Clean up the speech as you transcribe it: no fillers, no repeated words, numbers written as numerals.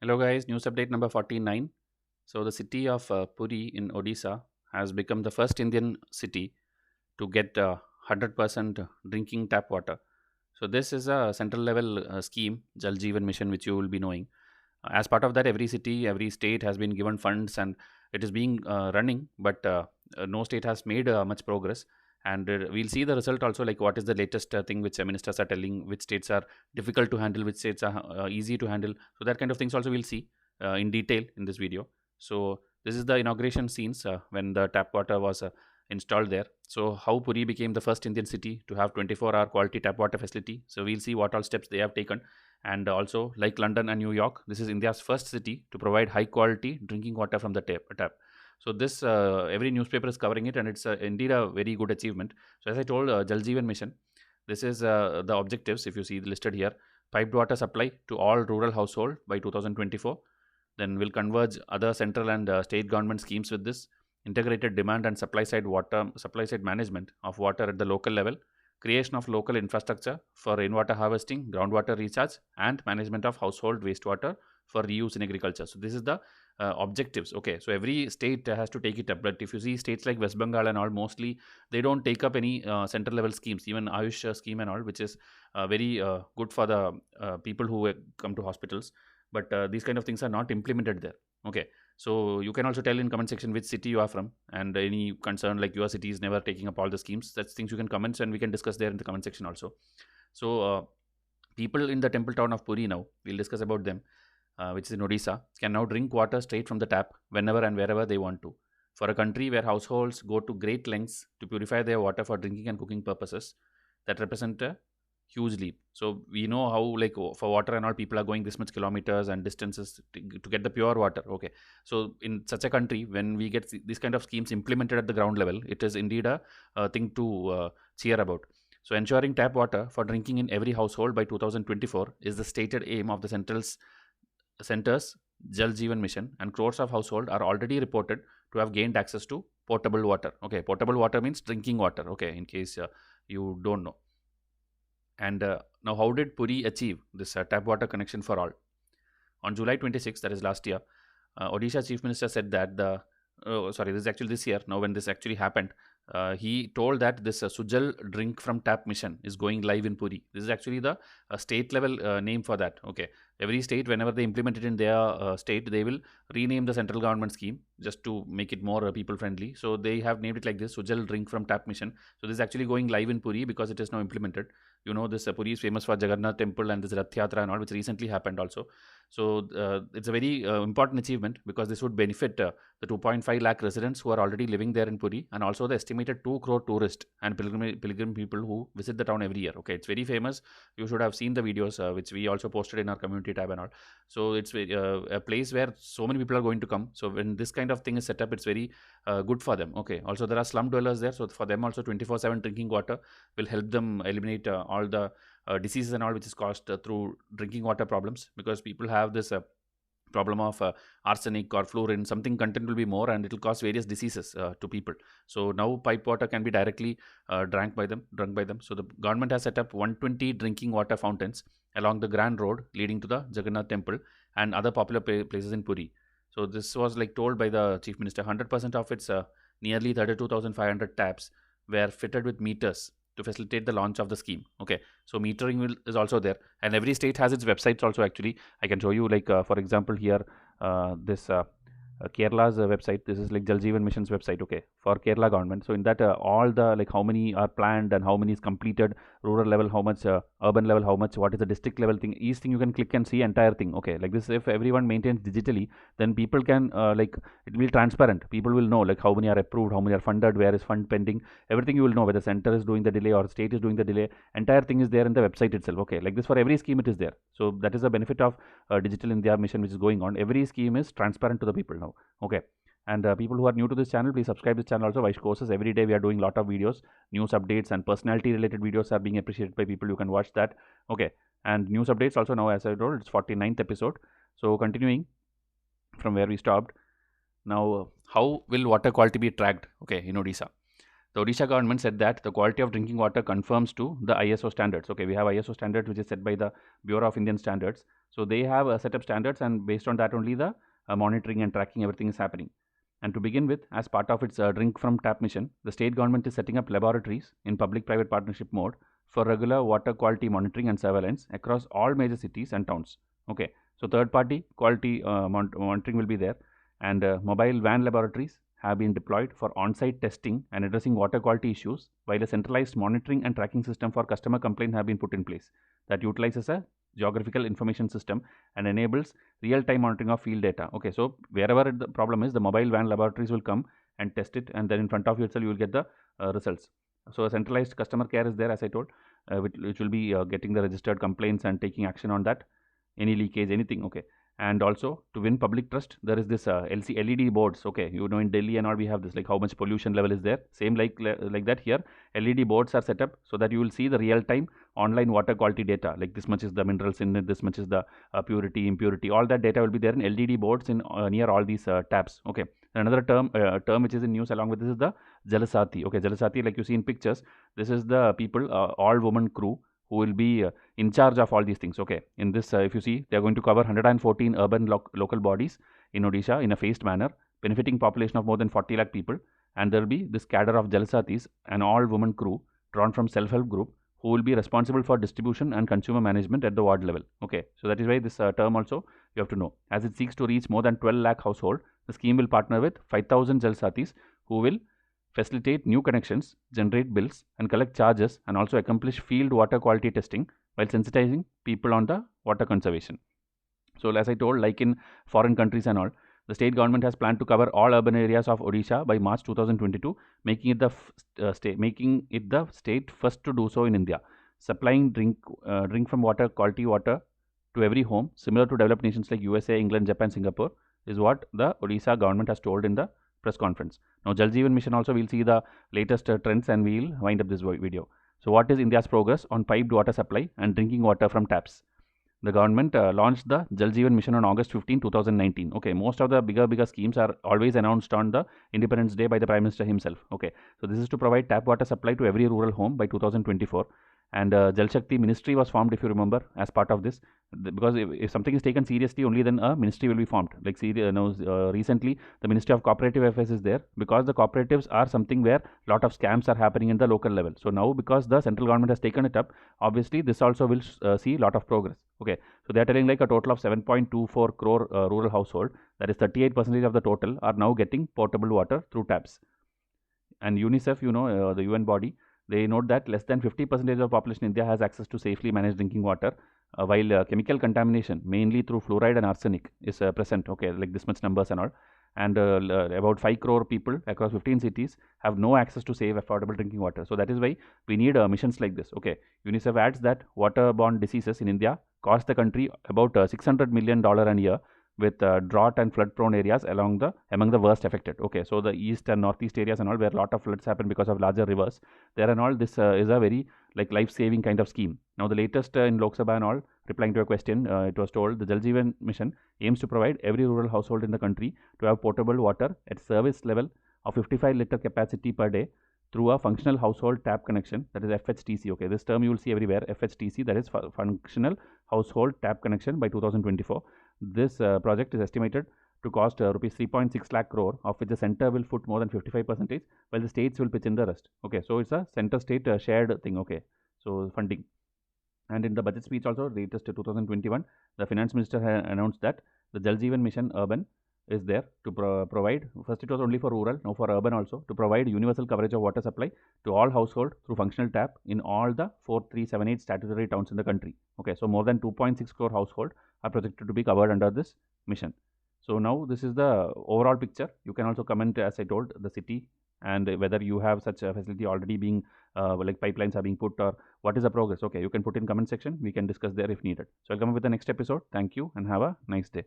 Hello guys, news update number 49. So the city of Puri in Odisha has become the first Indian city to get 100% drinking tap water. So this is a central level scheme, Jal Jeevan Mission, which you will be knowing. As part of that, every city, every state has been given funds and it is being running, but no state has made much progress. And we'll see the result also, like what is the latest thing which ministers are telling, which states are difficult to handle, which states are easy to handle. So that kind of things also we'll see in detail in this video. So this is the inauguration scenes when the tap water was installed there. So how Puri became the first Indian city to have 24-hour quality tap water facility. So we'll see what all steps they have taken. And also, like London and New York, this is India's first city to provide high quality drinking water from the tap. So this every newspaper is covering it, and it's indeed a very good achievement. So as I told, Jal Jeevan Mission, this is the objectives. If you see listed here, piped water supply to all rural household by 2024. Then we'll converge other central and state government schemes with this. Integrated demand and supply side management of water at the local level, creation of local infrastructure for rainwater harvesting, groundwater recharge, and management of household wastewater for reuse in agriculture. So this is the objectives. Okay, so every state has to take it up. But if you see states like West Bengal and all, mostly they don't take up any central level schemes, even Ayush scheme and all, which is very good for the people who come to hospitals. But these kind of things are not implemented there. Okay, so you can also tell in comment section which city you are from and any concern like your city is never taking up all the schemes. That's things you can comment and we can discuss there in the comment section also. So people in the temple town of Puri now, we'll discuss about them, which is in Odisha, can now drink water straight from the tap whenever and wherever they want to. For a country where households go to great lengths to purify their water for drinking and cooking purposes, that represent a huge leap. So we know how like for water and all people are going this much kilometers and distances to get the pure water. Okay, so in such a country when we get these kind of schemes implemented at the ground level, it is indeed a thing to cheer about. So ensuring tap water for drinking in every household by 2024 is the stated aim of the center's Jal Jeevan Mission, and crores of households are already reported to have gained access to potable water. Okay, potable water means drinking water. Okay, in case you don't know. And now, how did Puri achieve this tap water connection for all? On July 26th, that is last year, Odisha Chief Minister said that this is actually this year. Now, when this actually happened, he told that this Sujal drink from tap mission is going live in Puri. This is actually the state level name for that. Okay, every state, whenever they implement it in their state, they will rename the central government scheme just to make it more people friendly. So they have named it like this, Sujal drink from tap mission. So this is actually going live in Puri because it is now implemented. You know, this Puri is famous for Jagannath temple and this Rath Yatra and all, which recently happened also. So it's a very important achievement because this would benefit the 2.5 lakh residents who are already living there in Puri, and also the estimated 2 crore tourists and pilgrim people who visit the town every year. Okay, it's very famous. You should have seen the videos which we also posted in our community tab and all. So it's a place where so many people are going to come. So when this kind of thing is set up, it's very good for them. Okay, also there are slum dwellers there, so for them also 24/7 drinking water will help them eliminate all the diseases and all which is caused through drinking water problems, because people have this problem of arsenic or fluorine, something content will be more and it will cause various diseases to people. So now pipe water can be directly drunk by them. So the government has set up 120 drinking water fountains along the Grand Road leading to the Jagannath temple and other popular places in Puri. So this was like told by the chief minister. 100% of its nearly 32,500 taps were fitted with meters to facilitate the launch of the scheme. Okay, so metering is also there, and every state has its websites also. Actually, I can show you, like for example here, this Kerala's website. This is like Jal Jeevan Mission's website. Okay, for Kerala government. So in that, all the like how many are planned and how many is completed, rural level how much, urban level how much, what is the district level thing. Each thing you can click and see entire thing. Okay, like this. If everyone maintains digitally, then people can like it will be transparent. People will know like how many are approved, how many are funded, where is fund pending. Everything you will know, whether center is doing the delay or state is doing the delay. Entire thing is there in the website itself. Okay, like this for every scheme it is there. So that is the benefit of Digital India mission which is going on. Every scheme is transparent to the people now. Okay, and people who are new to this channel, please subscribe this channel also. Vaish courses, every day we are doing lot of videos, news updates and personality related videos are being appreciated by people. You can watch that. Okay, and news updates also now, as I told, it's 49th episode. So continuing from where we stopped. Now, how will water quality be tracked? Okay, in Odisha, the Odisha government said that the quality of drinking water conforms to the ISO standards. Okay, we have ISO standards which is set by the Bureau of Indian Standards. So they have set up standards, and based on that only the monitoring and tracking everything is happening. And to begin with, as part of its drink from tap mission, the state government is setting up laboratories in public-private partnership mode for regular water quality monitoring and surveillance across all major cities and towns. Okay, so third-party quality monitoring will be there, and mobile van laboratories have been deployed for on-site testing and addressing water quality issues, while a centralized monitoring and tracking system for customer complaints have been put in place that utilizes a geographical information system and enables real-time monitoring of field data. Okay, so wherever the problem is, the mobile van laboratories will come and test it, and then in front of you itself you will get the results. So a centralized customer care is there, as I told, which will be getting the registered complaints and taking action on that, any leakage, anything. Okay, and also to win public trust, there is this LED boards. Okay, you know, in Delhi and all, we have this, like how much pollution level is there. Same like that here, LED boards are set up so that you will see the real time online water quality data, like this much is the minerals in it, this much is the purity, impurity, all that data will be there in LED boards in near all these tabs. Okay, another term which is in news along with this is the Jalasati. Okay, Jalasati, like you see in pictures, this is the people, all woman crew who will be in charge of all these things. Okay, in this, if you see, they are going to cover 114 urban local bodies in Odisha in a phased manner, benefiting population of more than 40 lakh people. And there will be this cadre of Jalasatis, an all-woman crew drawn from self-help group, who will be responsible for distribution and consumer management at the ward level. Okay, so that is why this term also you have to know. As it seeks to reach more than 12 lakh household, the scheme will partner with 5,000 Jalasatis who will facilitate new connections, generate bills, and collect charges, and also accomplish field water quality testing while sensitizing people on the water conservation. So, as I told, like in foreign countries and all, the state government has planned to cover all urban areas of Odisha by March 2022, making it the state first to do so in India, supplying drink from water quality water to every home, similar to developed nations like USA, England, Japan, Singapore, is what the Odisha government has told in the press conference. Now, Jal Jeevan Mission also, we'll see the latest trends and we'll wind up this video. So, what is India's progress on piped water supply and drinking water from taps? The government launched the Jal Jeevan Mission on August 15, 2019. Okay, most of the bigger schemes are always announced on the Independence Day by the Prime Minister himself. Okay, so this is to provide tap water supply to every rural home by 2024. And Jal Shakti Ministry was formed, if you remember, as part of this, because if something is taken seriously, only then a ministry will be formed. Like recently, the Ministry of Cooperative Affairs is there, because the cooperatives are something where a lot of scams are happening in the local level. So now, because the central government has taken it up, obviously this also will see a lot of progress. Okay, so they are telling like a total of 7.24 crore rural household, that is 38% of the total, are now getting potable water through taps. And UNICEF, the UN body, they note that less than 50% of the population in India has access to safely managed drinking water, while chemical contamination, mainly through fluoride and arsenic, is present. Okay, like this much numbers and all. And about 5 crore people across 15 cities have no access to safe, affordable drinking water. So that is why we need missions like this. Okay, UNICEF adds that waterborne diseases in India cost the country about $600 million a year, with drought and flood prone areas among the worst affected. Okay, so the east and northeast areas and all, where a lot of floods happen because of larger rivers, there and all, this is a very like life-saving kind of scheme. Now the latest in Lok Sabha and all, replying to a question, it was told the Jal Jeevan Mission aims to provide every rural household in the country to have potable water at service level of 55 liter capacity per day through a functional household tap connection, that is FHTC. Okay, this term you will see everywhere, FHTC, that is functional household tap connection by 2024. This project is estimated to cost rupees 3.6 lakh crore, of which the center will foot more than 55%, while the states will pitch in the rest. Okay, so it's a center state shared thing. Okay, so funding. And in the budget speech also, latest 2021, the finance minister announced that the Jal Jeevan Mission Urban is there to provide, first it was only for rural, now for urban also, to provide universal coverage of water supply to all household through functional tap in all the 4378 statutory towns in the country. Okay, so more than 2.6 crore household are projected to be covered under this mission. So now this is the overall picture. You can also comment, as I told, the city and whether you have such a facility already being like pipelines are being put, or what is the progress. Okay, you can put in comment section, we can discuss there if needed. So I'll come up with the next episode. Thank you and have a nice day.